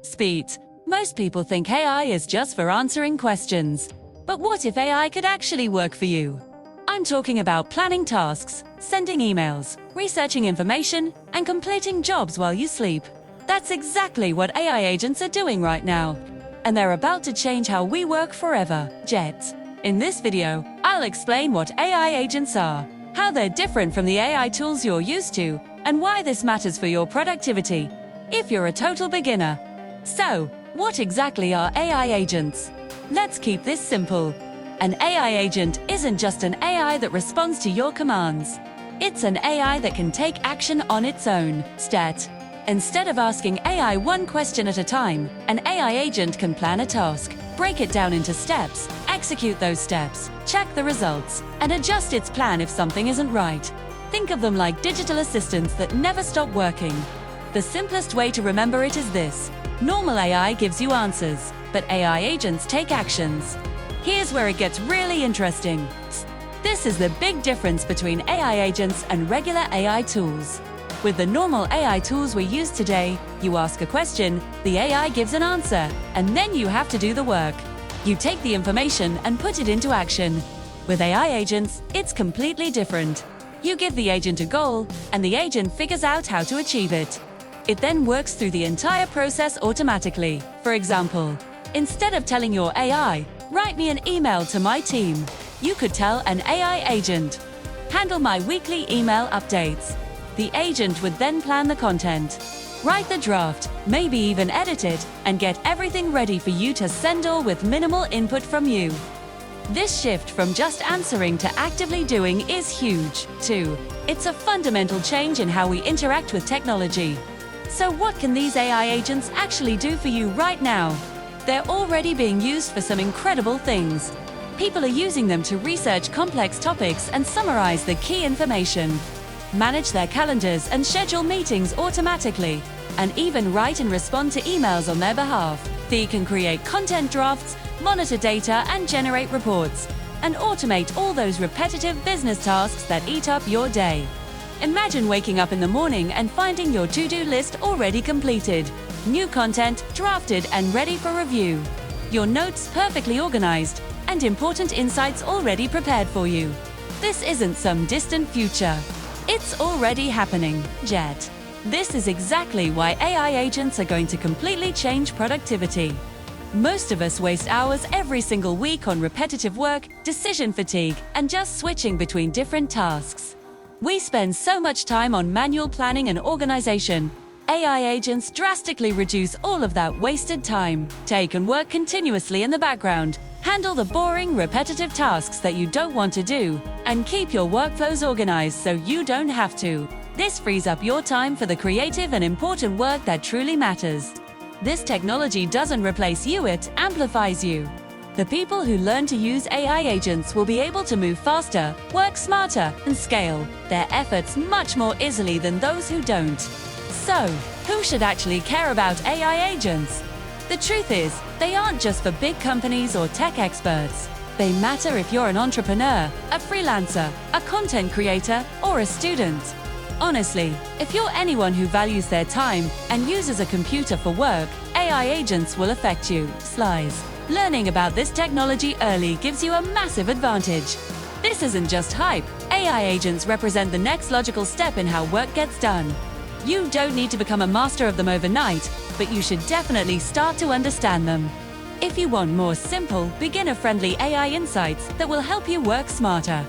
Speed. Most people think AI is just for answering questions. But what if AI could actually work for you? I'm talking about planning tasks, sending emails, researching information, and completing jobs while you sleep. That's exactly what AI agents are doing right now. And they're about to change how we work forever. Jet. In this video, I'll explain what AI agents are, how they're different from the AI tools you're used to, and why this matters for your productivity, if you're a total beginner. So, what exactly are AI agents? Let's keep this simple. An AI agent isn't just an AI that responds to your commands. It's an AI that can take action on its own. Instead of asking AI one question at a time, an AI agent can plan a task, break it down into steps, execute those steps, check the results, and adjust its plan if something isn't right. Think of them like digital assistants that never stop working. The simplest way to remember it is this: normal AI gives you answers, but AI agents take actions. Here's where it gets really interesting. This is the big difference between AI agents and regular AI tools. With the normal AI tools we use today, you ask a question, the AI gives an answer, and then you have to do the work. You take the information and put it into action. With AI agents, it's completely different. You give the agent a goal, and the agent figures out how to achieve it. It then works through the entire process automatically. For example, instead of telling your AI, "Write me an email to my team," you could tell an AI agent, "Handle my weekly email updates." The agent would then plan the content, write the draft, maybe even edit it, and get everything ready for you to send all with minimal input from you. This shift from just answering to actively doing is huge, too. It's a fundamental change in how we interact with technology. So what can these AI agents actually do for you right now? They're already being used for some incredible things. People are using them to research complex topics and summarize the key information, manage their calendars and schedule meetings automatically, and even write and respond to emails on their behalf. They can create content drafts, monitor data and generate reports, and automate all those repetitive business tasks that eat up your day. Imagine waking up in the morning and finding your to-do list already completed, new content drafted and ready for review, your notes perfectly organized, and important insights already prepared for you. This isn't some distant future. It's already happening. Jet. This is exactly why AI agents are going to completely change productivity. Most of us waste hours every single week on repetitive work, decision fatigue, and just switching between different tasks. We spend so much time on manual planning and organization. AI agents drastically reduce all of that wasted time. They can work continuously in the background, handle the boring, repetitive tasks that you don't want to do, and keep your workflows organized so you don't have to. This frees up your time for the creative and important work that truly matters. This technology doesn't replace you, it amplifies you. The people who learn to use AI agents will be able to move faster, work smarter, and scale their efforts much more easily than those who don't. So, who should actually care about AI agents? The truth is, they aren't just for big companies or tech experts. They matter if you're an entrepreneur, a freelancer, a content creator, or a student. Honestly, if you're anyone who values their time and uses a computer for work, AI agents will affect you. Slice. Learning about this technology early gives you a massive advantage. This isn't just hype. AI agents represent the next logical step in how work gets done. You don't need to become a master of them overnight, but you should definitely start to understand them. If you want more simple, beginner-friendly AI insights that will help you work smarter,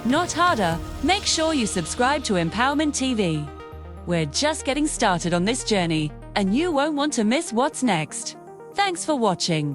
not harder, make sure you subscribe to Empowerment TV. We're just getting started on this journey, and you won't want to miss what's next. Thanks for watching.